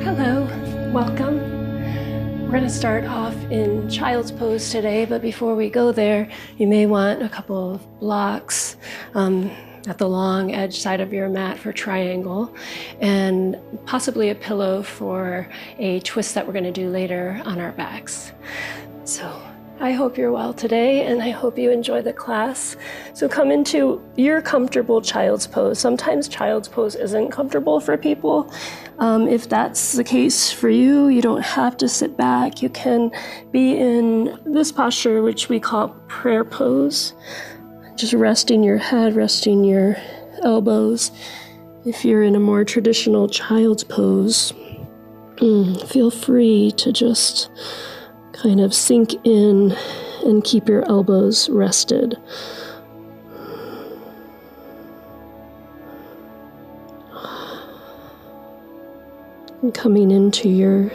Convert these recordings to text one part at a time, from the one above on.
Hello, welcome. We're going to start off in child's pose today, but before we go there, you may want a couple of blocks at the long edge side of your mat for triangle, and possibly a pillow for a twist that we're going to do later on our backs. So I hope you're well today, and I hope you enjoy the class. So come into your comfortable child's pose. Sometimes child's pose isn't comfortable for people. If that's the case for you, you don't have to sit back. You can be in this posture, which we call prayer pose. Just resting your head, resting your elbows. If you're in a more traditional child's pose, feel free to just kind of sink in and keep your elbows rested. And coming into your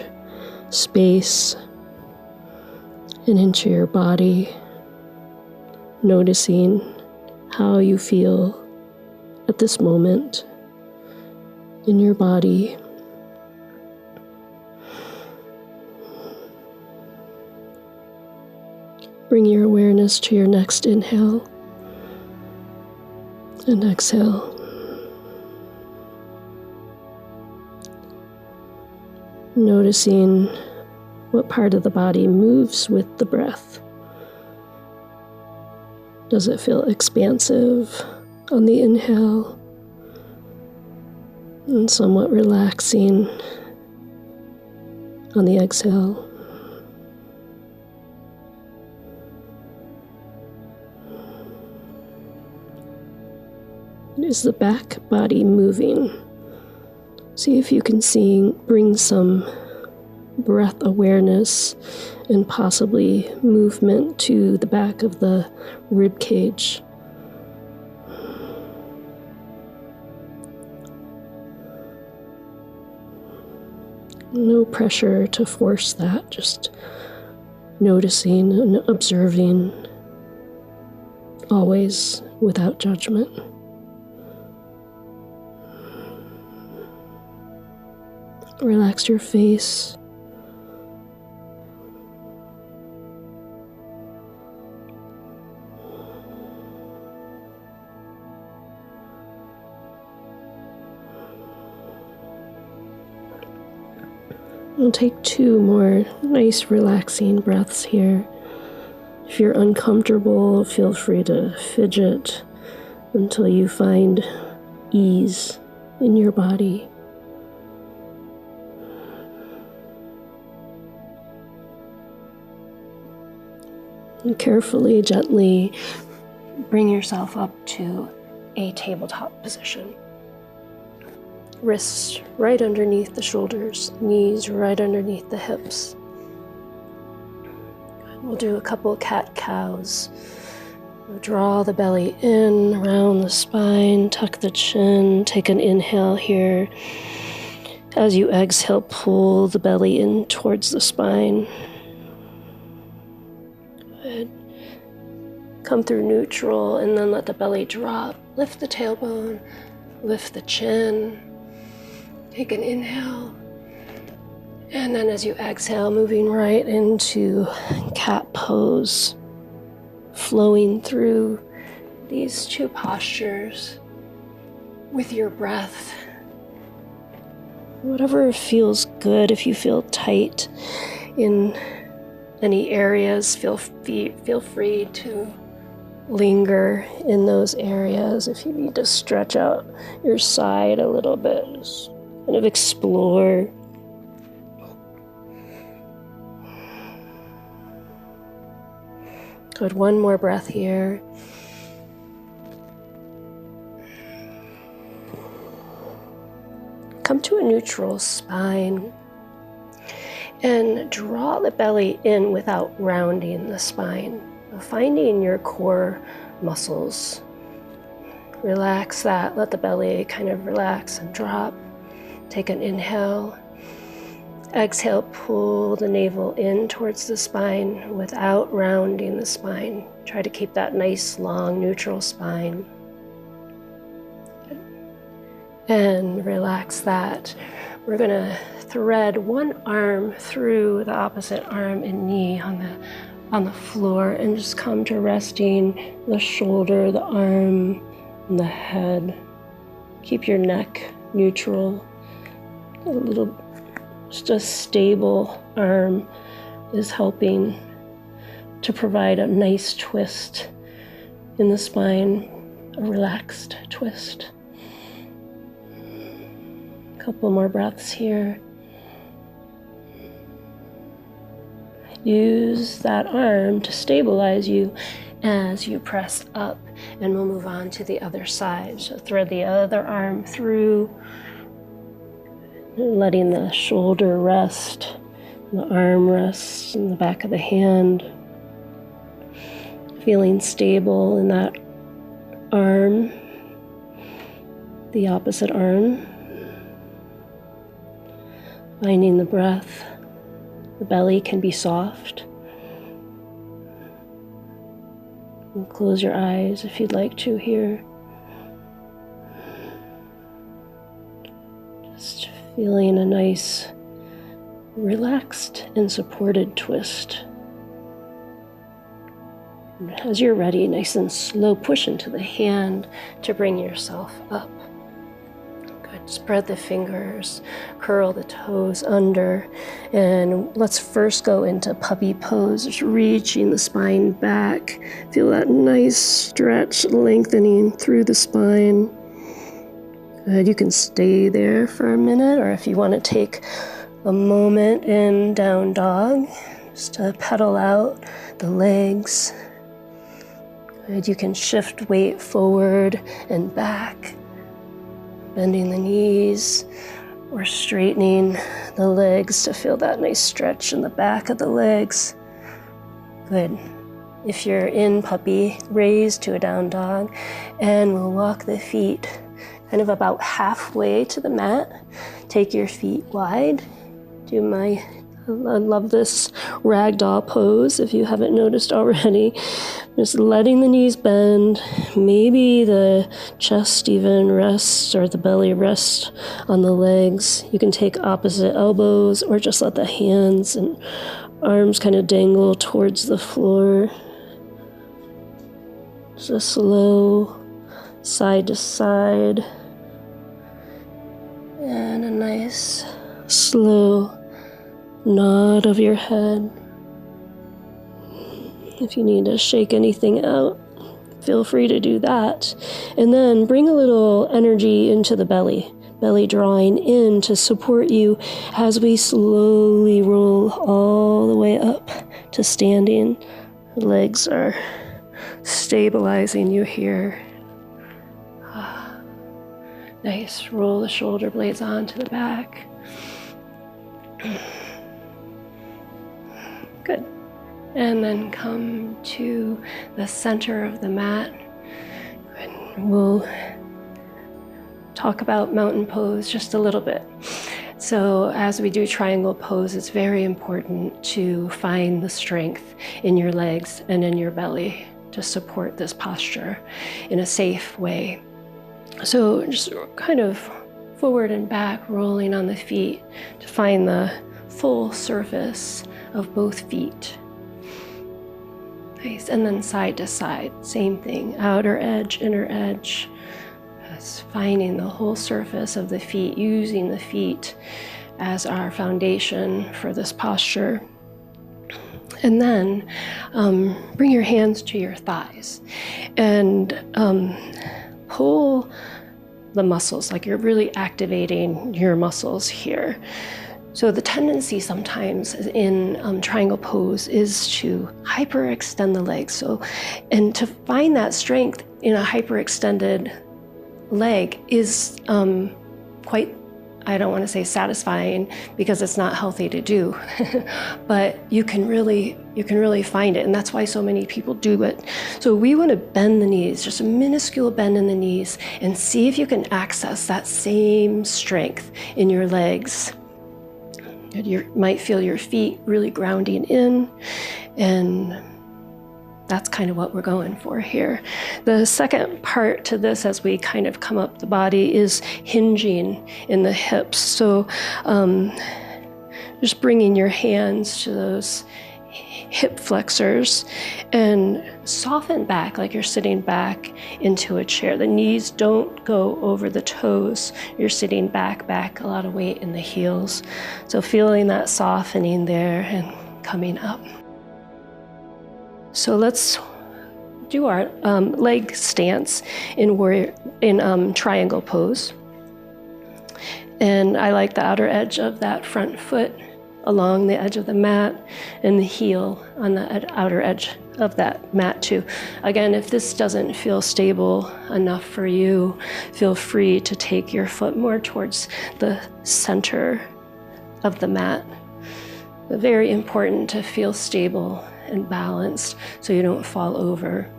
space and into your body, noticing how you feel at this moment in your body. Bring your awareness to your next inhale and exhale. Noticing what part of the body moves with the breath. Does it feel expansive on the inhale and somewhat relaxing on the exhale? Is the back body moving? See if you can bring some breath awareness and possibly movement to the back of the rib cage. No pressure to force that, just noticing and observing, always without judgment. Relax your face. We'll take 2 more nice relaxing breaths here. If you're uncomfortable, feel free to fidget until you find ease in your body. And carefully, gently bring yourself up to a tabletop position. Wrists right underneath the shoulders, knees right underneath the hips. We'll do a couple cat-cows. We'll draw the belly in, around the spine, tuck the chin, take an inhale here. As you exhale, pull the belly in towards the spine. Good. Come through neutral and then let the belly drop. Lift the tailbone, lift the chin. Take an inhale. And then as you exhale, moving right into cat pose, flowing through these 2 postures with your breath. Whatever feels good. If you feel tight in any areas, feel free to linger in those areas. If you need to stretch out your side a little bit, just kind of explore. Good, 1 more breath here. Come to a neutral spine. And draw the belly in without rounding the spine, finding your core muscles. Relax that, let the belly kind of relax and drop. Take an inhale. Exhale, pull the navel in towards the spine without rounding the spine. Try to keep that nice, long, neutral spine. And relax that. we're gonna thread one arm through the opposite arm and knee on the floor and just come to resting the shoulder, the arm, and the head. Keep your neck neutral. Just a stable arm is helping to provide a nice twist in the spine, a relaxed twist. A couple more breaths here. Use that arm to stabilize you as you press up, and we'll move on to the other side. So thread the other arm through, letting the shoulder rest, the arm rest in the back of the hand. Feeling stable in that arm, the opposite arm. Finding the breath. The belly can be soft. And close your eyes if you'd like to here. Just feeling a nice, relaxed and supported twist. And as you're ready, nice and slow push into the hand to bring yourself up. Good. Spread the fingers, curl the toes under, and let's first go into puppy pose, just reaching the spine back. Feel that nice stretch lengthening through the spine. Good. You can stay there for a minute, or if you want to take a moment in down dog, just to pedal out the legs. Good. You can shift weight forward and back, bending the knees or straightening the legs to feel that nice stretch in the back of the legs. Good. If you're in puppy, raise to a down dog, and we'll walk the feet kind of about halfway to the mat. Take your feet wide. I love this ragdoll pose if you haven't noticed already. Just letting the knees bend, maybe the chest even rests or the belly rests on the legs. You can take opposite elbows or just let the hands and arms kind of dangle towards the floor. Just a slow side to side and a nice slow nod of your head. If you need to shake anything out, feel free to do that. And then bring a little energy into the belly drawing in to support you as we slowly roll all the way up to standing. The legs are stabilizing you here. Nice. Roll the shoulder blades onto the back. Good. And then come to the center of the mat. And we'll talk about mountain pose just a little bit. So as we do triangle pose, it's very important to find the strength in your legs and in your belly to support this posture in a safe way. So just kind of forward and back, rolling on the feet to find the full surface of both feet. Nice. And then side to side, same thing, outer edge, inner edge. Just finding the whole surface of the feet, using the feet as our foundation for this posture. And then bring your hands to your thighs and pull the muscles, like you're really activating your muscles here. So the tendency sometimes in triangle pose is to hyperextend the legs. And to find that strength in a hyperextended leg is quite, I don't want to say satisfying because it's not healthy to do, but you can really find it. And that's why so many people do it. So we want to bend the knees, just a minuscule bend in the knees, and see if you can access that same strength in your legs. You might feel your feet really grounding in, and that's kind of what we're going for here. The second part to this, as we kind of come up the body, is hinging in the hips. So just bringing your hands to those hip flexors and soften back like you're sitting back into a chair. The knees don't go over the toes. You're sitting back, a lot of weight in the heels. So feeling that softening there and coming up. So let's do our leg stance in triangle pose. And I like the outer edge of that front foot along the edge of the mat, and the heel on the outer edge of that mat too. Again, if this doesn't feel stable enough for you, feel free to take your foot more towards the center of the mat. But very important to feel stable and balanced so you don't fall over.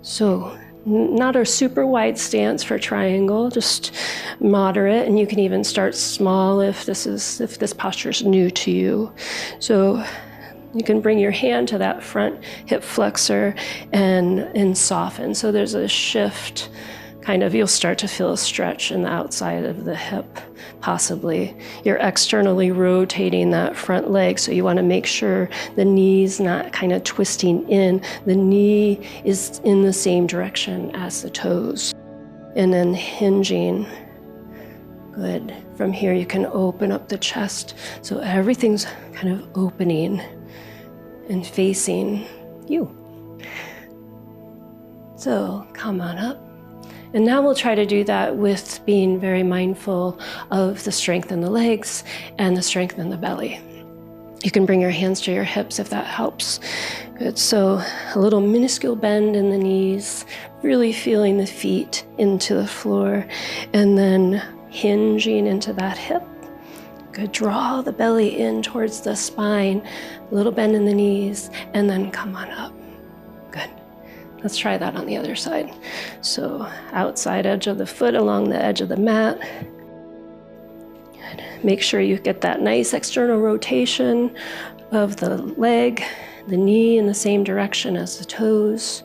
So not a super wide stance for triangle, just moderate, and you can even start small if this posture is new to you. So you can bring your hand to that front hip flexor and soften. So there's a shift, kind of, you'll start to feel a stretch in the outside of the hip, possibly. You're externally rotating that front leg, so you want to make sure the knee's not kind of twisting in. The knee is in the same direction as the toes. And then hinging. Good. From here you can open up the chest, so everything's kind of opening and facing you. So come on up. And now we'll try to do that with being very mindful of the strength in the legs and the strength in the belly. You can bring your hands to your hips if that helps. Good, so a little minuscule bend in the knees, really feeling the feet into the floor, and then hinging into that hip. Good, draw the belly in towards the spine, a little bend in the knees, and then come on up. Good. Let's try that on the other side. So outside edge of the foot along the edge of the mat. Good. Make sure you get that nice external rotation of the leg, the knee in the same direction as the toes,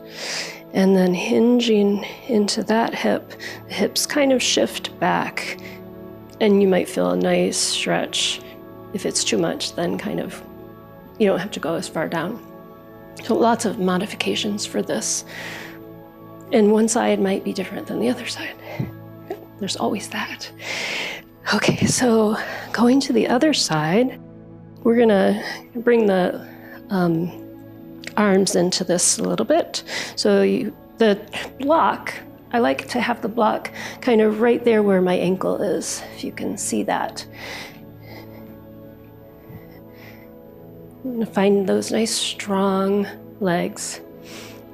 and then hinging into that hip. The hips kind of shift back, and you might feel a nice stretch. If it's too much, then kind of, you don't have to go as far down. So lots of modifications for this. And one side might be different than the other side. There's always that. Okay, so going to the other side, we're gonna bring the arms into this a little bit. So the block, I like to have the block kind of right there where my ankle is, if you can see that. I'm gonna find those nice strong legs,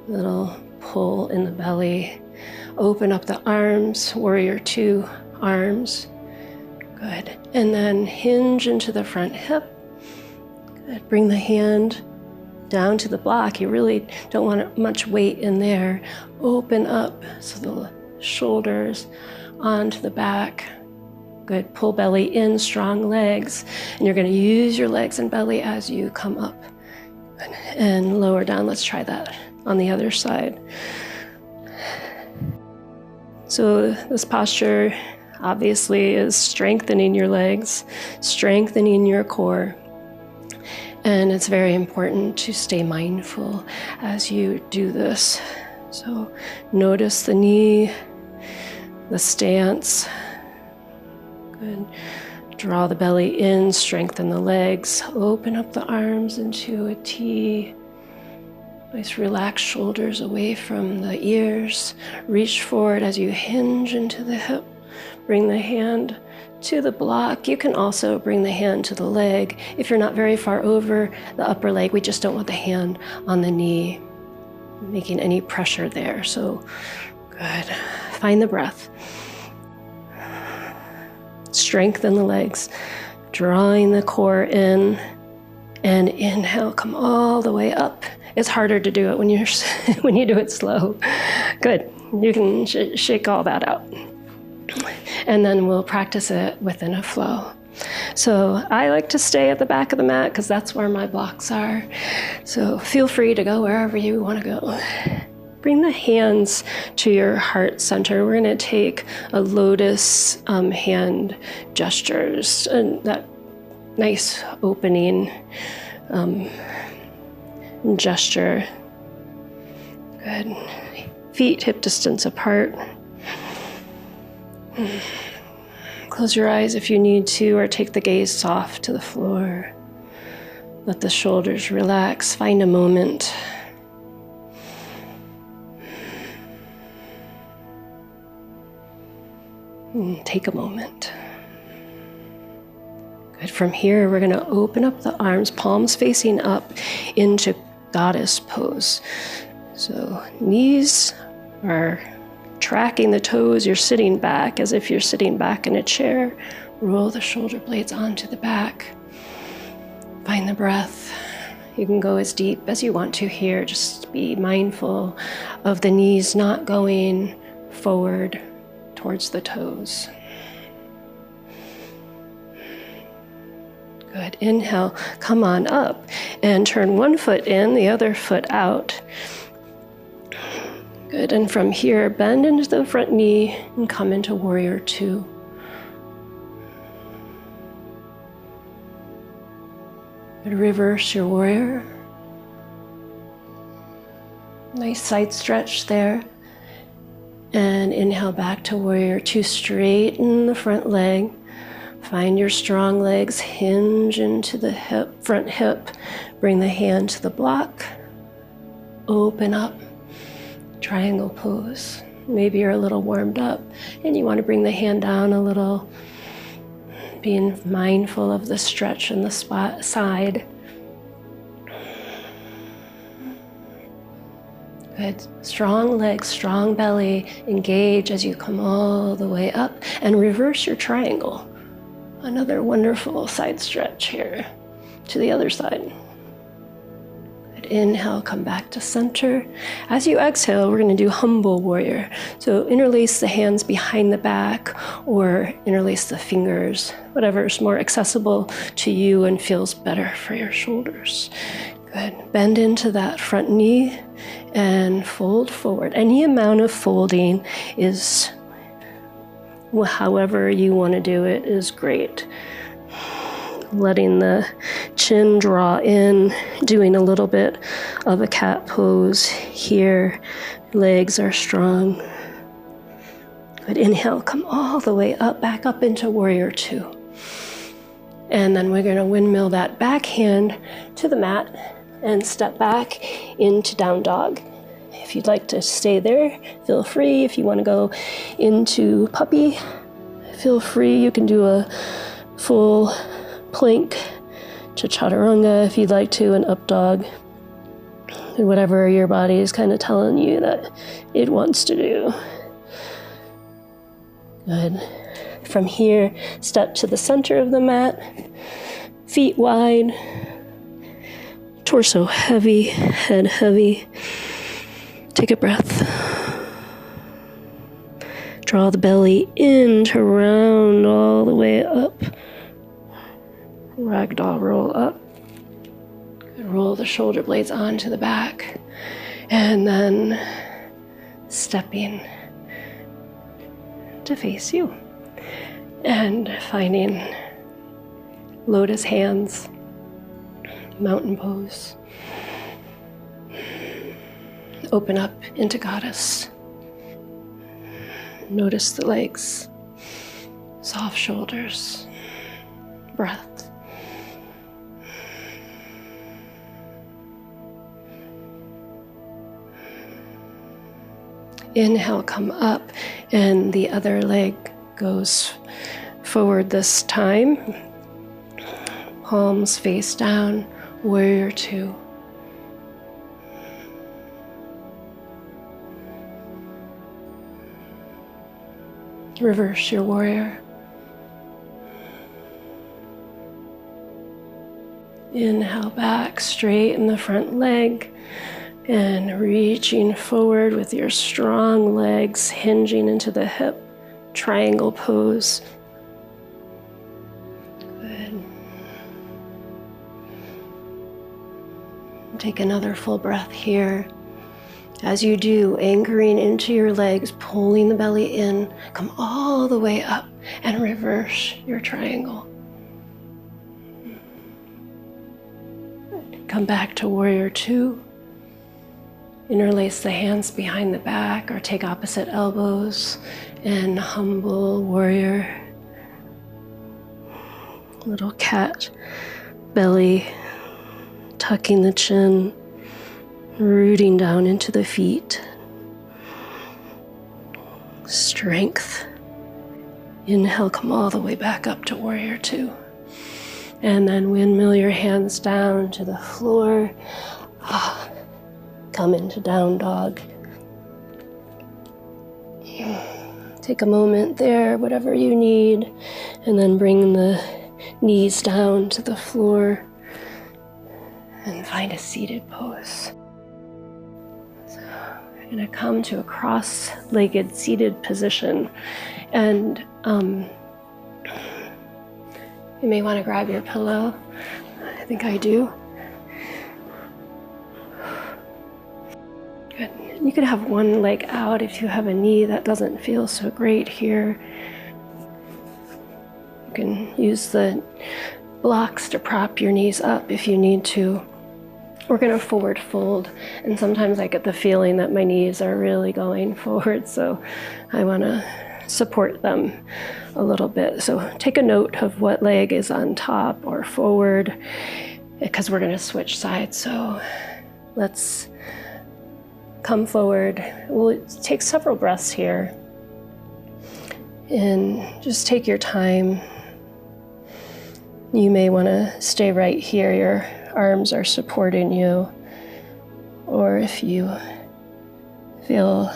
little pull in the belly, open up the arms, warrior two arms, good. And then hinge into the front hip, good. Bring the hand down to the block. You really don't want much weight in there. Open up so the shoulders onto the back. Good, pull belly in, strong legs. And you're gonna use your legs and belly as you come up. Good. And lower down, let's try that on the other side. So this posture obviously is strengthening your legs, strengthening your core. And it's very important to stay mindful as you do this. So notice the knee, the stance. Good. Draw the belly in, strengthen the legs, open up the arms into a T. Nice relaxed shoulders away from the ears. Reach forward as you hinge into the hip. Bring the hand to the block. You can also bring the hand to the leg. If you're not very far over the upper leg, we just don't want the hand on the knee, making any pressure there. So good. Find the breath. Strengthen the legs, drawing the core in, and inhale, come all the way up. It's harder to do it when when you do it slow. Good. You can shake all that out. and then we'll practice it within a flow. So I like to stay at the back of the mat because that's where my blocks are. So feel free to go wherever you want to go. Bring the hands to your heart center. We're going to take a lotus hand gestures, and that nice opening gesture. Good. Feet hip distance apart. Close your eyes if you need to, or take the gaze soft to the floor. Let the shoulders relax. Find a moment. Take a moment. Good. From here, we're going to open up the arms, palms facing up into goddess pose. So knees are tracking the toes. You're sitting back as if you're sitting back in a chair. Roll the shoulder blades onto the back. Find the breath. You can go as deep as you want to here. Just be mindful of the knees not going forward towards the toes. Good. Inhale, come on up and turn one foot in, the other foot out. Good. And from here, bend into the front knee and come into warrior two. Good. Reverse your warrior. Nice side stretch there. And inhale back to warrior two. Straighten the front leg. Find your strong legs, hinge into the hip, front hip. Bring the hand to the block. Open up. Triangle pose. Maybe you're a little warmed up and you want to bring the hand down a little, being mindful of the stretch in the side. Good. Strong legs, strong belly. Engage as you come all the way up and reverse your triangle. Another wonderful side stretch here to the other side. Inhale, come back to center. As you exhale, we're going to do humble warrior. So interlace the hands behind the back or interlace the fingers, whatever is more accessible to you and feels better for your shoulders. Good. Bend into that front knee and fold forward. Any amount of folding is, however you want to do it, is great. Letting the chin draw in, doing a little bit of a cat pose here. Legs are strong. Good. Inhale, come all the way up, back up into warrior two. And then we're going to windmill that back hand to the mat and step back into down dog. If you'd like to stay there, feel free. If you want to go into puppy, feel free. You can do a full plank to chaturanga if you'd like to, an up dog, and whatever your body is kind of telling you that it wants to do. Good. From here, step to the center of the mat, feet wide, torso heavy, head heavy. Take a breath. Draw the belly in to round all the way up. Ragdoll roll up. Roll the shoulder blades onto the back. And then stepping to face you. And finding lotus hands, mountain pose. Open up into goddess. Notice the legs, soft shoulders, breath. Inhale, come up, and the other leg goes forward this time. Palms face down, warrior two. Reverse your warrior. Inhale back, straighten the front leg. And reaching forward with your strong legs, hinging into the hip, triangle pose. Good. Take another full breath here. As you do, anchoring into your legs, pulling the belly in, come all the way up and reverse your triangle. Come back to warrior two. Interlace the hands behind the back or take opposite elbows and humble warrior. Little cat belly, tucking the chin, rooting down into the feet. Strength. Inhale, come all the way back up to warrior two. And then windmill your hands down to the floor. Come into down dog. Take a moment there, whatever you need, and then bring the knees down to the floor and find a seated pose. So we're going to come to a cross-legged seated position, and you may want to grab your pillow. I think I do. Good. You could have one leg out if you have a knee that doesn't feel so great here. You can use the blocks to prop your knees up if you need to. We're going to forward fold, and sometimes I get the feeling that my knees are really going forward, so I want to support them a little bit. So take a note of what leg is on top or forward, because we're going to switch sides. So let's come forward. We'll take several breaths here and just take your time. You may want to stay right here. Your arms are supporting you, or if you feel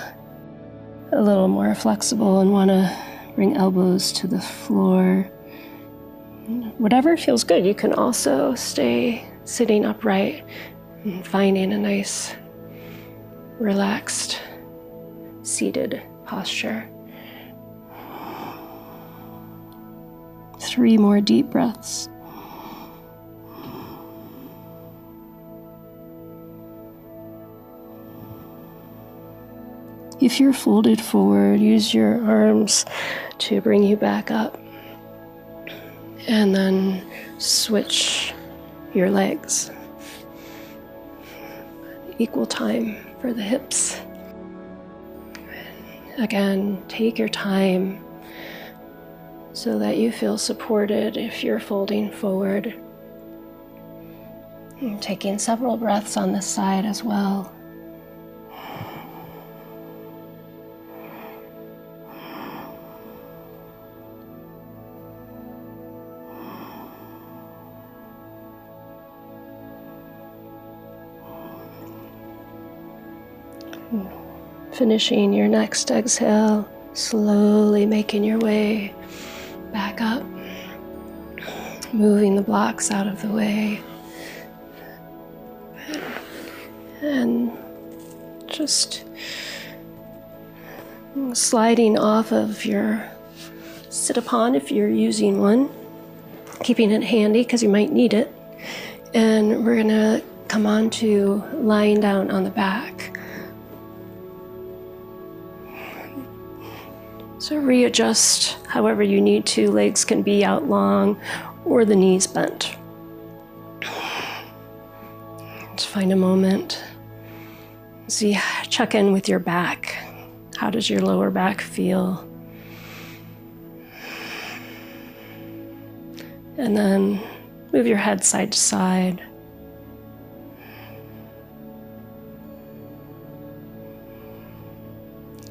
a little more flexible and want to bring elbows to the floor, whatever feels good. You can also stay sitting upright and finding a nice, relaxed, seated posture. 3 more deep breaths. If you're folded forward, use your arms to bring you back up. And then switch your legs. Equal time for the hips. Again, take your time so that you feel supported if you're folding forward. And taking several breaths on this side as well. Finishing your next exhale, slowly making your way back up, moving the blocks out of the way, and just sliding off of your sit-upon if you're using one, keeping it handy because you might need it, and we're going to come on to lying down on the back. So readjust however you need to. Legs can be out long or the knees bent. Just find a moment. See, check in with your back. How does your lower back feel? And then move your head side to side.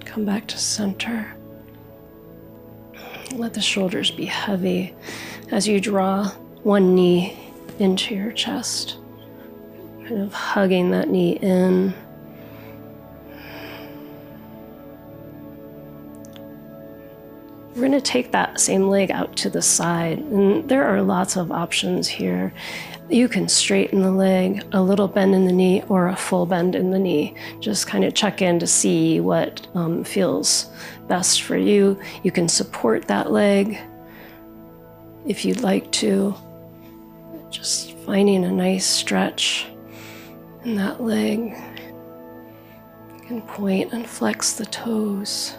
Come back to center. Let the shoulders be heavy as you draw one knee into your chest, kind of hugging that knee in. We're going to take that same leg out to the side, and there are lots of options here. You can straighten the leg, a little bend in the knee, or a full bend in the knee. Just kind of check in to see what feels best for you. You can support that leg if you'd like to. Just finding a nice stretch in that leg. You can point and flex the toes.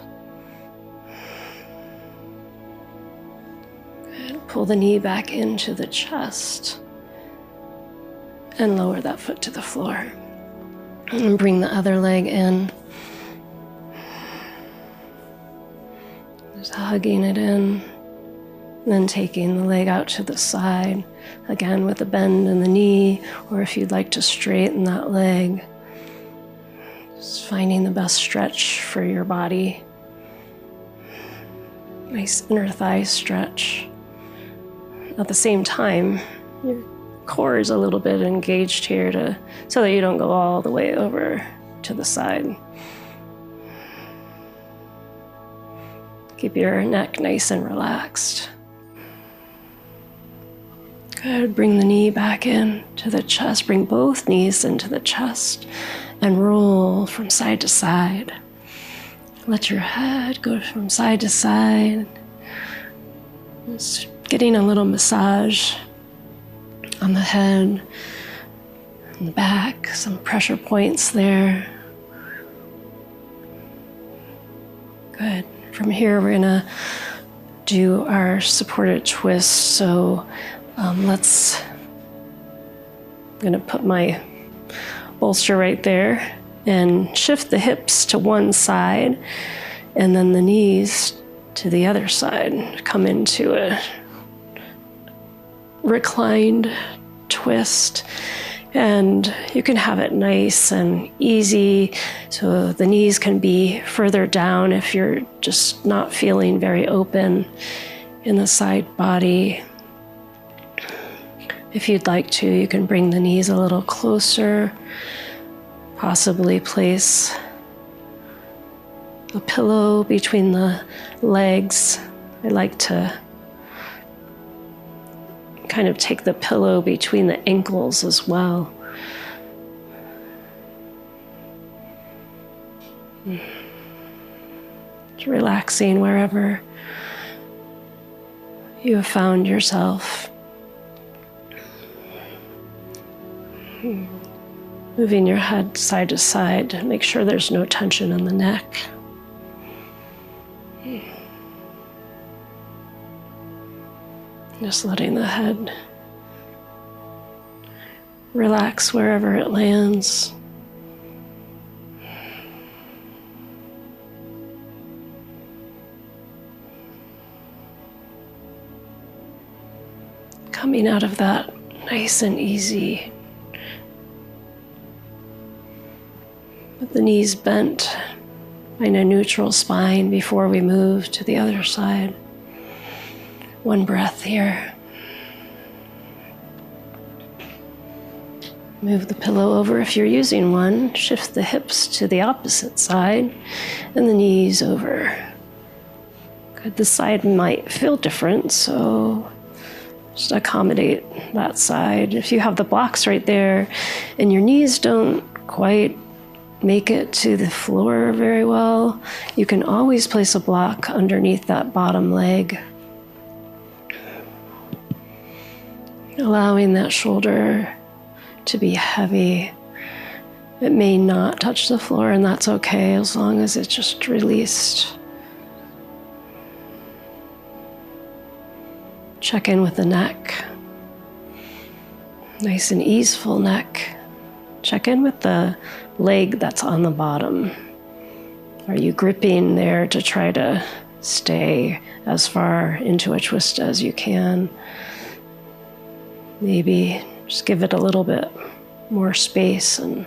Good. Pull the knee back into the chest and lower that foot to the floor. And bring the other leg in. Just hugging it in. And then taking the leg out to the side, again with a bend in the knee, or if you'd like to straighten that leg, just finding the best stretch for your body. Nice inner thigh stretch. At the same time, your core is a little bit engaged here so that you don't go all the way over to the side. Keep your neck nice and relaxed. Good. Bring the knee back in to the chest. Bring both knees into the chest and roll from side to side. Let your head go from side to side. Just getting a little massage on the head and the back, some pressure points there. Good. From here, we're gonna do our supported twist. So I'm gonna put my bolster right there and shift the hips to one side and then the knees to the other side. Come into a reclined twist, and you can have it nice and easy. So the knees can be further down if you're just not feeling very open in the side body. If you'd like to, you can bring the knees a little closer, possibly place a pillow between the legs. I like to kind of take the pillow between the ankles as well. Just relaxing wherever you have found yourself. Moving your head side to side to make sure there's no tension in the neck. Just letting the head relax wherever it lands. Coming out of that nice and easy. With the knees bent, find a neutral spine before we move to the other side. One breath here. Move the pillow over if you're using one. Shift the hips to the opposite side and the knees over. Good. The side might feel different, so just accommodate that side. If you have the blocks right there and your knees don't quite make it to the floor very well, you can always place a block underneath that bottom leg. Allowing that shoulder to be heavy. It may not touch the floor, and that's okay as long as it's just released. Check in with the neck. Nice and easeful neck. Check in with the leg that's on the bottom. Are you gripping there to try to stay as far into a twist as you can? Maybe just give it a little bit more space and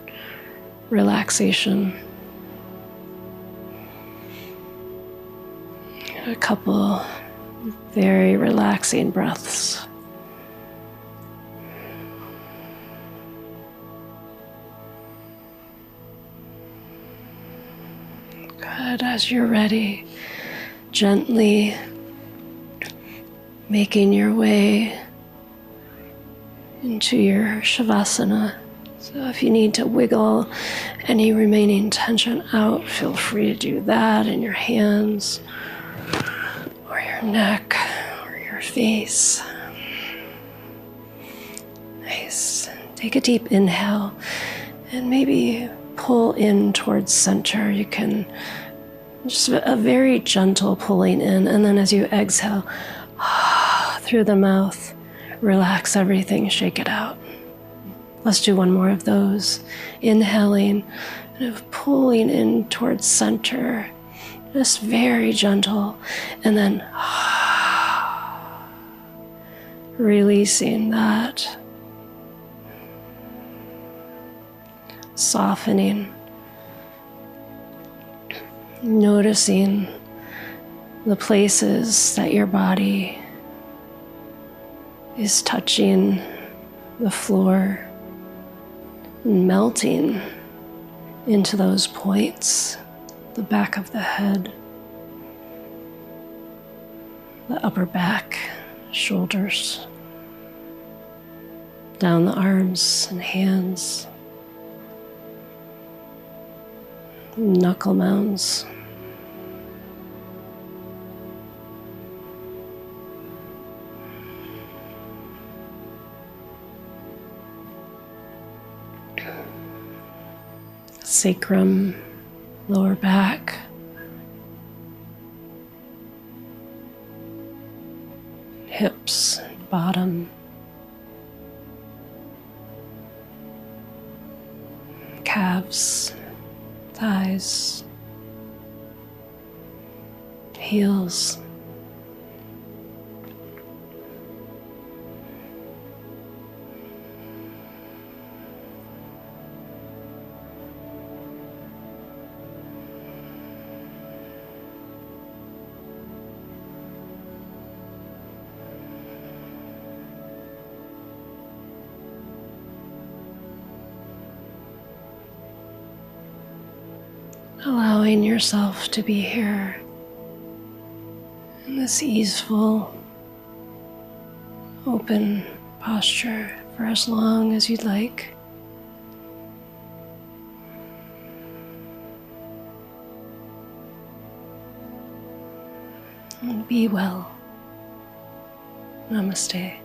relaxation. A couple very relaxing breaths. Good. As you're ready, gently making your way into your shavasana. So if you need to wiggle any remaining tension out, feel free to do that in your hands or your neck or your face. Nice. Take a deep inhale and maybe pull in towards center. You can just a very gentle pulling in, and then as you exhale through the mouth, relax everything, shake it out. Let's do one more of those. Inhaling, kind of pulling in towards center, just very gentle, and then releasing that, softening, noticing the places that your body is touching the floor, melting into those points, the back of the head, the upper back, shoulders, down the arms and hands, knuckle mounds. Sacrum, lower back, hips, bottom, calves, thighs, heels, allowing yourself to be here in this easeful, open posture for as long as you'd like. And be well. Namaste.